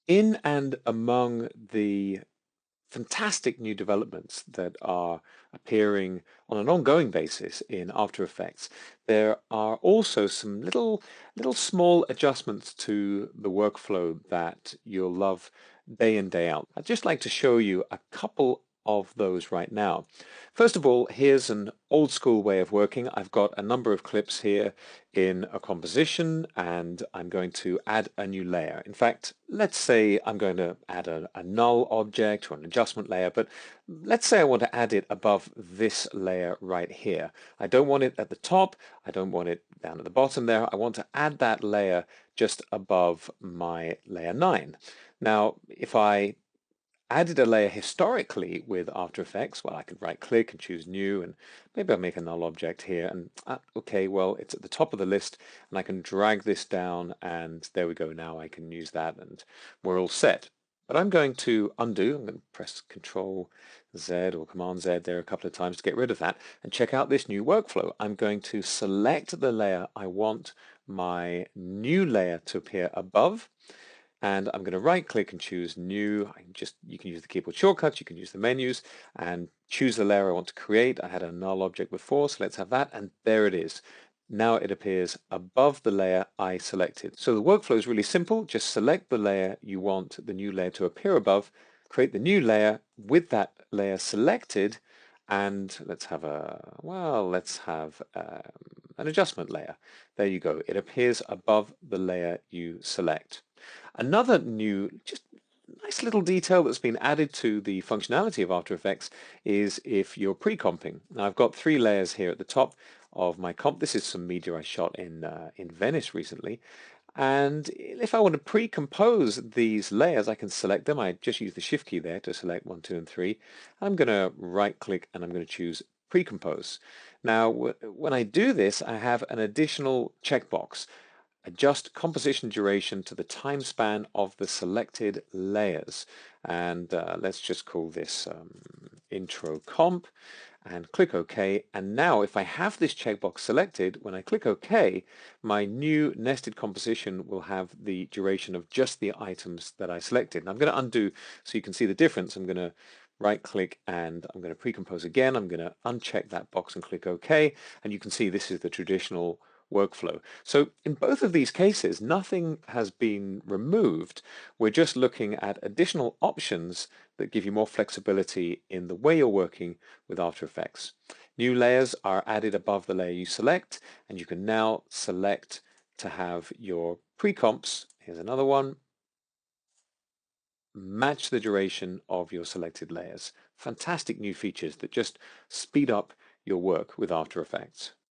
In and among the fantastic new developments that are appearing on an ongoing basis in After Effects, there are also some little small adjustments to the workflow that you'll love day in, day out. I'd just like to show you a couple of those right now. First of all, here's an old school way of working. I've got a number of clips here in a composition, and I'm going to add a new layer. In fact, let's say I'm going to add a null object or an adjustment layer, but let's say I want to add it above this layer right here. I don't want it at the top. I don't want it down at the bottom there. I want to add that layer just above my layer 9. Now, if I added a layer historically with After Effects, well, I could right click and choose new, and maybe I'll make a null object here, and okay, well, it's at the top of the list, and I can drag this down, and there we go. Now I can use that, and we're all set. But I'm going to undo. I'm going to press Control Z or Command Z there a couple of times to get rid of that, and check out this new workflow. I'm going to select the layer I want my new layer to appear above, and I'm going to right click and choose new. You can use the keyboard shortcuts, you can use the menus and choose the layer I want to create. I had a null object before, so let's have that, and there it is. Now it appears above the layer I selected. So the workflow is really simple. Just select the layer you want the new layer to appear above, create the new layer with that layer selected, and let's have an adjustment layer. There you go. It appears above the layer you select. Another new, just nice little detail that's been added to the functionality of After Effects is if you're pre-comping. Now I've got three layers here at the top of my comp. This is some media I shot in Venice recently. And if I want to pre-compose these layers, I can select them. I just use the Shift key there to select 1, 2, and 3. I'm going to right-click and I'm going to choose Pre-compose. Now, when I do this, I have an additional checkbox. Adjust composition duration to the time span of the selected layers. And let's just call this intro comp and click OK. And now if I have this checkbox selected, when I click OK, my new nested composition will have the duration of just the items that I selected. And I'm going to undo so you can see the difference. I'm going to right click and I'm going to pre-compose again. I'm going to uncheck that box and click OK. And you can see this is the traditional workflow. So in both of these cases, nothing has been removed. We're just looking at additional options that give you more flexibility in the way you're working with After Effects. New layers are added above the layer you select, and you can now select to have your pre-comps, here's another one, match the duration of your selected layers. Fantastic new features that just speed up your work with After Effects.